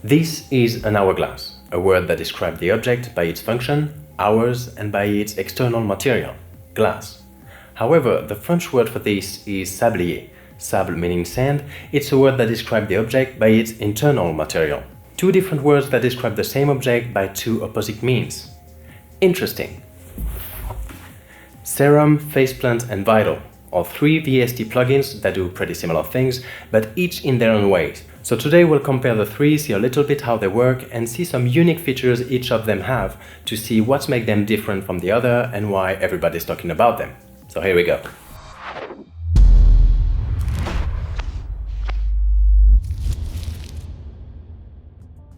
This is an hourglass, a word that describes the object by its function, hours, and by its external material, glass. However, the French word for this is sablier. Sable meaning sand, it's a word that describes the object by its internal material. Two different words that describe the same object by two opposite means. Interesting. Serum, Faceplant, and Vital are three VST plugins that do pretty similar things, but each in their own ways. So today we'll compare the three, see a little bit how they work, and see some unique features each of them have to see what makes them different from the other and why everybody's talking about them. So here we go.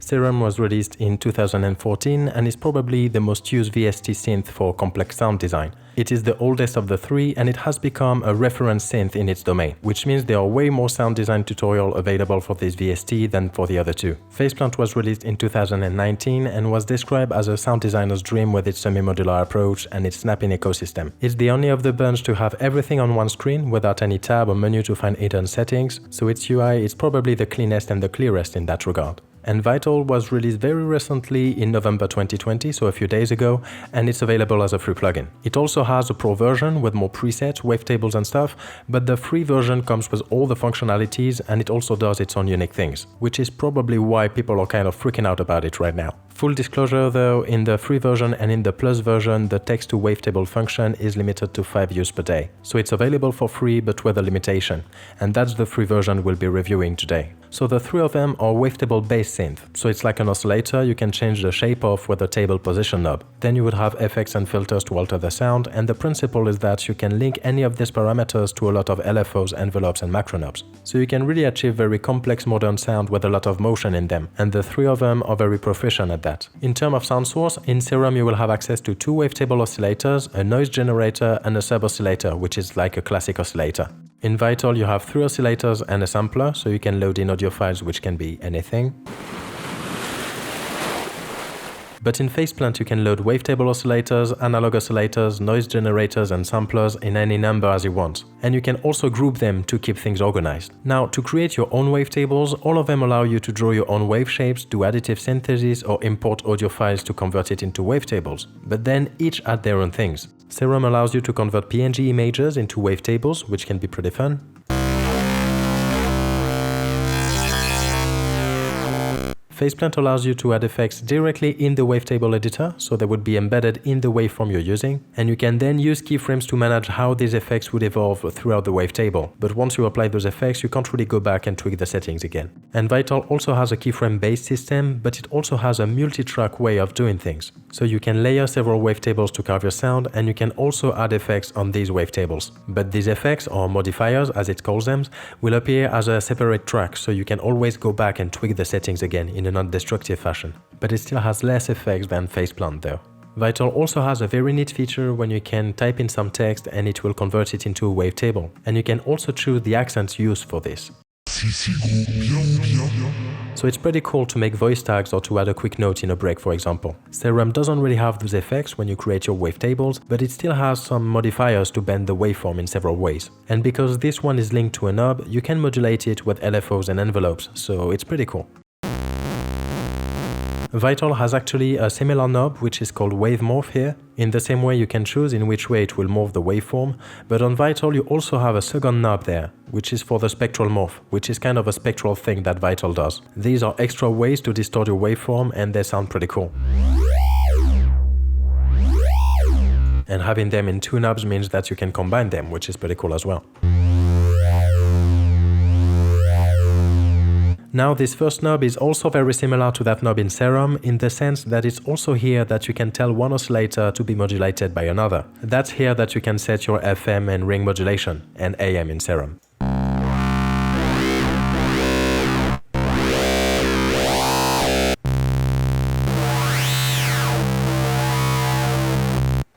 Serum was released in 2014 and is probably the most used VST synth for complex sound design. It is the oldest of the three and it has become a reference synth in its domain, which means there are way more sound design tutorials available for this VST than for the other two. Faceplant was released in 2019 and was described as a sound designer's dream with its semi-modular approach and its snapping ecosystem. It's the only of the bunch to have everything on one screen without any tab or menu to find hidden settings, so its UI is probably the cleanest and the clearest in that regard. And Vital was released very recently in November 2020, so a few days ago, and it's available as a free plugin. It also has a pro version with more presets, wavetables and stuff, but the free version comes with all the functionalities and it also does its own unique things, which is probably why people are kind of freaking out about it right now. Full disclosure though, in the free version and in the plus version, the text to wavetable function is limited to 5 use per day. So it's available for free but with a limitation, and that's the free version we'll be reviewing today. So the three of them are wavetable based synth. So it's like an oscillator you can change the shape of with a table position knob. Then you would have effects and filters to alter the sound, and the principle is that you can link any of these parameters to a lot of LFOs, envelopes and macro knobs. So you can really achieve very complex modern sound with a lot of motion in them, and the three of them are very proficient at that. In terms of sound source, in Serum you will have access to two wavetable oscillators, a noise generator and a sub-oscillator, which is like a classic oscillator. In Vital you have 3 oscillators and a sampler, so you can load in audio files which can be anything. But in Faceplant you can load wavetable oscillators, analog oscillators, noise generators and samplers in any number as you want. And you can also group them to keep things organized. Now, to create your own wavetables, all of them allow you to draw your own wave shapes, do additive synthesis or import audio files to convert it into wavetables. But then each add their own things. Serum allows you to convert PNG images into wavetables, which can be pretty fun. Faceplant allows you to add effects directly in the wavetable editor, so they would be embedded in the waveform you're using, and you can then use keyframes to manage how these effects would evolve throughout the wavetable. But once you apply those effects, you can't really go back and tweak the settings again. And Vital also has a keyframe-based system, but it also has a multi-track way of doing things. So you can layer several wavetables to carve your sound, and you can also add effects on these wavetables. But these effects, or modifiers as it calls them, will appear as a separate track, so you can always go back and tweak the settings again in a non-destructive fashion. But it still has less effects than Faceplant though. Vital also has a very neat feature when you can type in some text and it will convert it into a wavetable. And you can also choose the accents used for this. So it's pretty cool to make voice tags or to add a quick note in a break, for example. Serum doesn't really have those effects when you create your wavetables, but it still has some modifiers to bend the waveform in several ways. And because this one is linked to a knob, you can modulate it with LFOs and envelopes, so it's pretty cool. Vital has actually a similar knob which is called Wave Morph here. In the same way you can choose in which way it will morph the waveform, but on Vital you also have a second knob there, which is for the spectral morph, which is kind of a spectral thing that Vital does. These are extra ways to distort your waveform and they sound pretty cool. And having them in 2 knobs means that you can combine them, which is pretty cool as well. Now this first knob is also very similar to that knob in Serum in the sense that it's also here that you can tell one oscillator to be modulated by another. That's here that you can set your FM and ring modulation, and AM in Serum.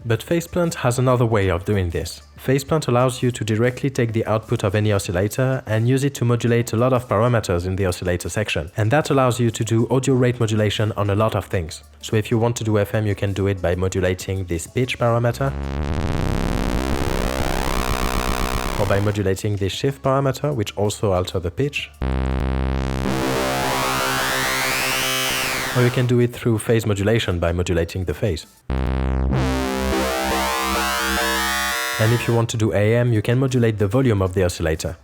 But Faceplant has another way of doing this. Faceplant allows you to directly take the output of any oscillator and use it to modulate a lot of parameters in the oscillator section. And that allows you to do audio rate modulation on a lot of things. So if you want to do FM, you can do it by modulating this pitch parameter, or by modulating this shift parameter, which also alters the pitch. Or you can do it through phase modulation by modulating the phase. And if you want to do AM, you can modulate the volume of the oscillator.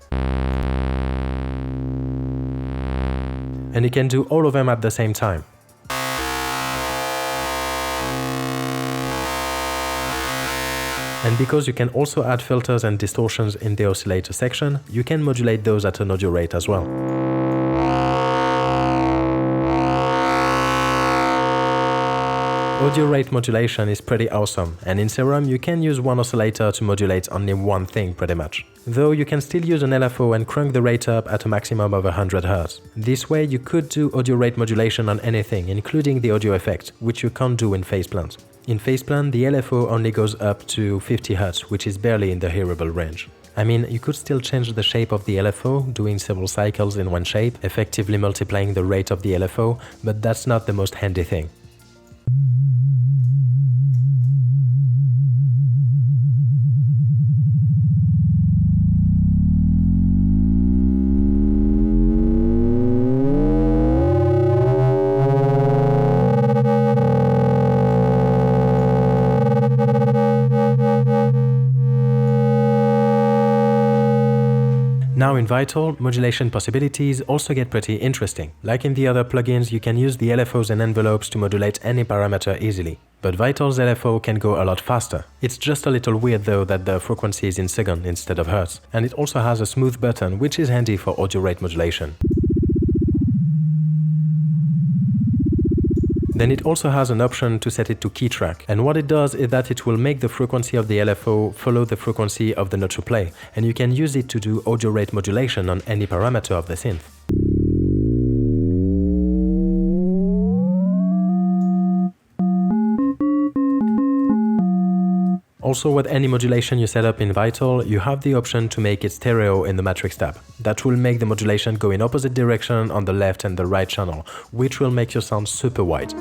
And you can do all of them at the same time. And because you can also add filters and distortions in the oscillator section, you can modulate those at an audio rate as well. Audio rate modulation is pretty awesome, and in Serum you can use one oscillator to modulate only one thing pretty much. Though you can still use an LFO and crank the rate up at a maximum of 100 Hz. This way you could do audio rate modulation on anything, including the audio effect, which you can't do in phase plant. In phase plant, the LFO only goes up to 50 Hz, which is barely in the hearable range. I mean, you could still change the shape of the LFO, doing several cycles in one shape, effectively multiplying the rate of the LFO, but that's not the most handy thing. Now in Vital, modulation possibilities also get pretty interesting. Like in the other plugins, you can use the LFOs and envelopes to modulate any parameter easily. But Vital's LFO can go a lot faster. It's just a little weird though that the frequency is in second instead of hertz, and it also has a smooth button which is handy for audio rate modulation. Then it also has an option to set it to key track, and what it does is that it will make the frequency of the LFO follow the frequency of the note to play, and you can use it to do audio rate modulation on any parameter of the synth. Also, with any modulation you set up in Vital, you have the option to make it stereo in the matrix tab. That will make the modulation go in opposite direction on the left and the right channel, which will make your sound super wide.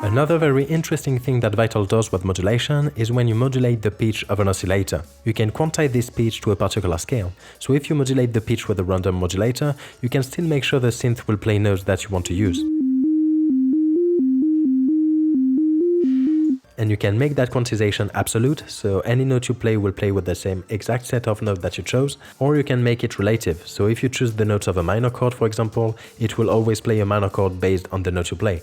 Another very interesting thing that Vital does with modulation is when you modulate the pitch of an oscillator. You can quantize this pitch to a particular scale. So if you modulate the pitch with a random modulator, you can still make sure the synth will play notes that you want to use. And you can make that quantization absolute, so any note you play will play with the same exact set of notes that you chose, or you can make it relative, so if you choose the notes of a minor chord, for example, it will always play a minor chord based on the note you play.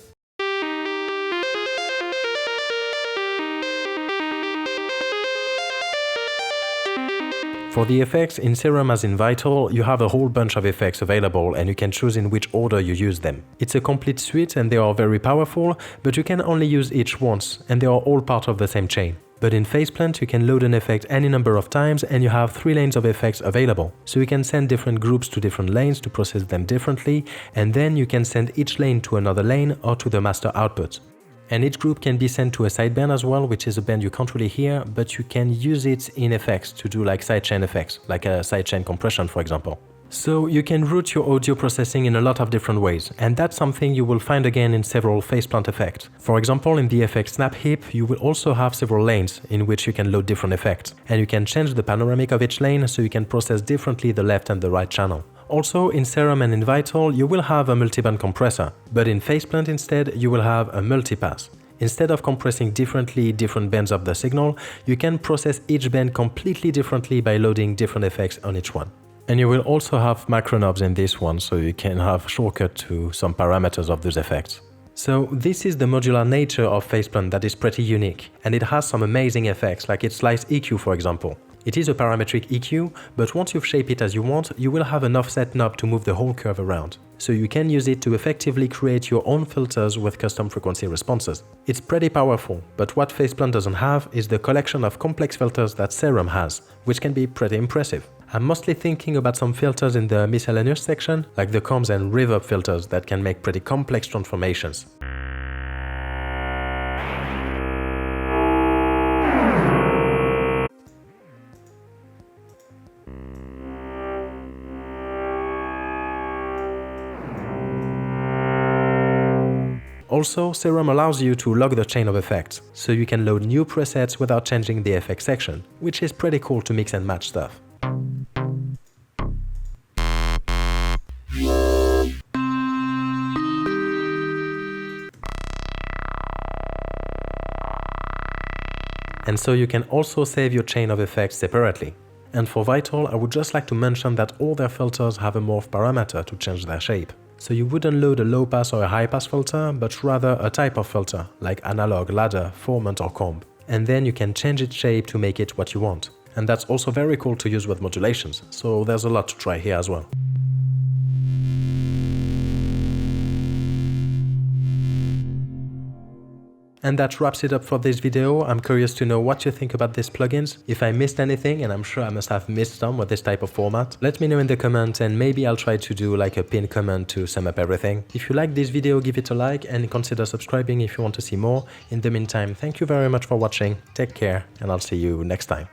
For the effects, in Serum as in Vital, you have a whole bunch of effects available and you can choose in which order you use them. It's a complete suite and they are very powerful, but you can only use each once and they are all part of the same chain. But in Faceplant you can load an effect any number of times and you have 3 lanes of effects available. So you can send different groups to different lanes to process them differently, and then you can send each lane to another lane or to the master output. And each group can be sent to a sideband as well, which is a band you can't really hear, but you can use it in effects to do like sidechain effects, like a sidechain compression for example. So you can route your audio processing in a lot of different ways, and that's something you will find again in several Faceplant effects. For example, in the effect Snap Hip, you will also have several lanes in which you can load different effects, and you can change the panoramic of each lane so you can process differently the left and the right channel. Also, in Serum and in Vital, you will have a multiband compressor, but in Faceplant instead, you will have a multipass. Instead of compressing differently different bands of the signal, you can process each band completely differently by loading different effects on each one. And you will also have macro knobs in this one, so you can have shortcut to some parameters of those effects. So this is the modular nature of Faceplant that is pretty unique, and it has some amazing effects, like its slice EQ for example. It is a parametric EQ, but once you've shaped it as you want, you will have an offset knob to move the whole curve around. So you can use it to effectively create your own filters with custom frequency responses. It's pretty powerful, but what Faceplant doesn't have is the collection of complex filters that Serum has, which can be pretty impressive. I'm mostly thinking about some filters in the miscellaneous section, like the comms and reverb filters that can make pretty complex transformations. Also, Serum allows you to lock the chain of effects, so you can load new presets without changing the effects section, which is pretty cool to mix and match stuff. and so you can also save your chain of effects separately. And for Vital, I would just like to mention that all their filters have a morph parameter to change their shape. So you wouldn't load a low pass or a high pass filter, but rather a type of filter, like analog, ladder, formant or comb. And then you can change its shape to make it what you want. And that's also very cool to use with modulations, so there's a lot to try here as well. And that wraps it up for this video. I'm curious to know what you think about these plugins. If I missed anything, and I'm sure I must have missed some with this type of format, let me know in the comments and maybe I'll try to do like a pinned comment to sum up everything. If you like this video, give it a like and consider subscribing if you want to see more. In the meantime, thank you very much for watching, take care, and I'll see you next time.